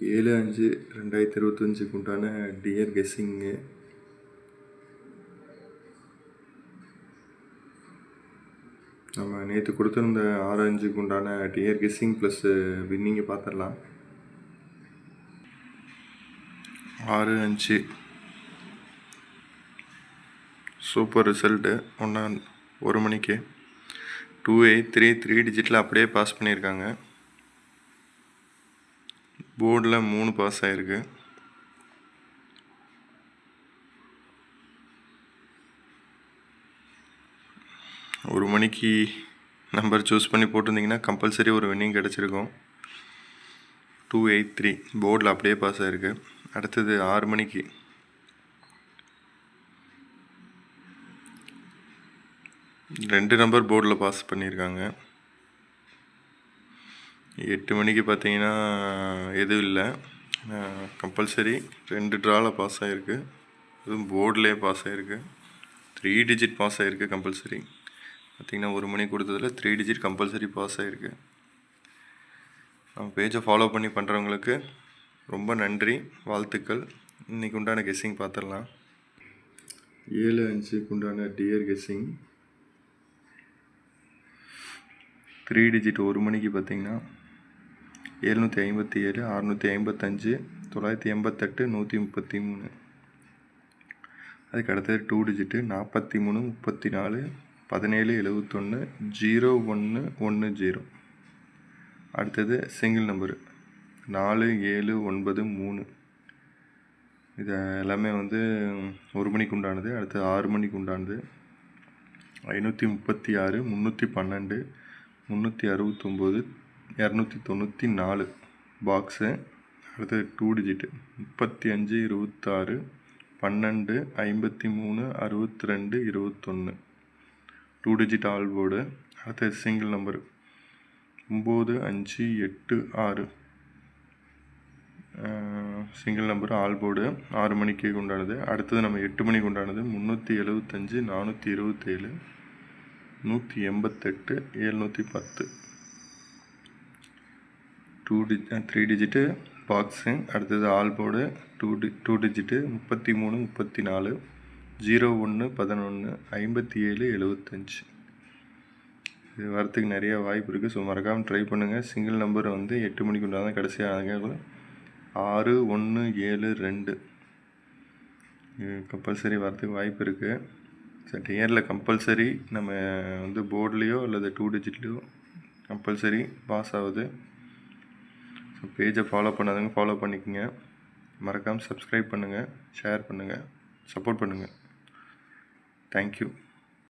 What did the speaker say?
7/5/2025 உண்டான டியர் கெஸ்ஸிங்கு. நம்ம நேற்று கொடுத்துருந்த 6/5 உண்டான டியர் கெஸ்ஸிங் ப்ளஸ் வின்னிங்கை பார்த்துடலாம். 6/5 சூப்பர் ரிசல்ட்டு. 1 மணிக்கு 283 3 டிஜிட்டில் அப்படியே பாஸ் பண்ணியிருக்காங்க. போர்டில் 3 பாஸ் ஆகிருக்கு. ஒரு மணிக்கு நம்பர் சூஸ் பண்ணி போட்டிருந்தீங்கன்னா கம்பல்சரி ஒரு வின்னிங் கிடச்சிருக்கும். 283 போர்டில் அப்படியே பாஸ் ஆகிருக்கு. அடுத்தது 6 மணிக்கு 2 நம்பர் போர்டில் பாஸ் பண்ணியிருக்காங்க. 8 மணிக்கு பார்த்தீங்கன்னா எதுவும் இல்லை, கம்பல்சரி 2 ட்ராவில் பாஸ் ஆகிருக்கு. அதுவும் போர்டிலே பாஸ் ஆகிருக்கு. 3 டிஜிட் பாஸ் ஆகிருக்கு கம்பல்சரி. பார்த்திங்கன்னா 1 மணி கொடுத்ததில் 3 டிஜிட் கம்பல்சரி பாஸ் ஆகிருக்கு. நம்ம பேஜை ஃபாலோ பண்ணி பண்ணுறவங்களுக்கு ரொம்ப நன்றி, வாழ்த்துக்கள். இன்றைக்கி உண்டான கெஸ்ஸிங் பார்த்துடலாம். 7/5 உண்டான டியர் கெஸ்ஸிங் 3 டிஜிட் 1 மணிக்கு பார்த்திங்கன்னா 757, 655, 988, 133. அதுக்கு அடுத்தது 2 டிஜிட்டு 43, 34, 17, 71, 0110. அடுத்தது சிங்கிள் நம்பரு 4, 7, 9, 3. இது எல்லாமே 1 மணிக்கு உண்டானது. அடுத்தது 6 மணிக்கு உண்டானது 536, 312, 369, 294 பாக்ஸு. அடுத்தது 2 டிஜிட்டு 35, 26, 12, 53, 62, 21. 2 digit all board. அடுத்தது single number 9, 5, 8, 6. Single number all board 6 மணிக்கு உண்டானது. அடுத்தது நம்ம 8 மணிக்கு உண்டானது 375, 427, 188, 710. 3 டிஜிட்டு பாக்ஸு. அடுத்தது ஆல் போர்டு 2 டிஜிட்டு 33, 34, 0111, 57, 75. இது வரத்துக்கு நிறைய வாய்ப்பு இருக்குது. ஸோ மறக்காமல் ட்ரை பண்ணுங்கள். சிங்கிள் நம்பர் 8 மணிக்கு உண்டான கடைசியாக 6, 1, 7, 2 கம்பல்சரி வரத்துக்கு வாய்ப்பு இருக்குது. ஸோ டியரில் கம்பல்சரி நம்ம போர்ட்லேயோ அல்லது 2 டிஜிட்லேயோ கம்பல்சரி பாஸ் ஆகுது. ஸோ பேஜை ஃபாலோ பண்ணாதவங்க ஃபாலோ பண்ணிக்கோங்க. மறக்காமல் சப்ஸ்கிரைப் பண்ணுங்கள், ஷேர் பண்ணுங்கள், சப்போர்ட் பண்ணுங்கள். தேங்க்யூ.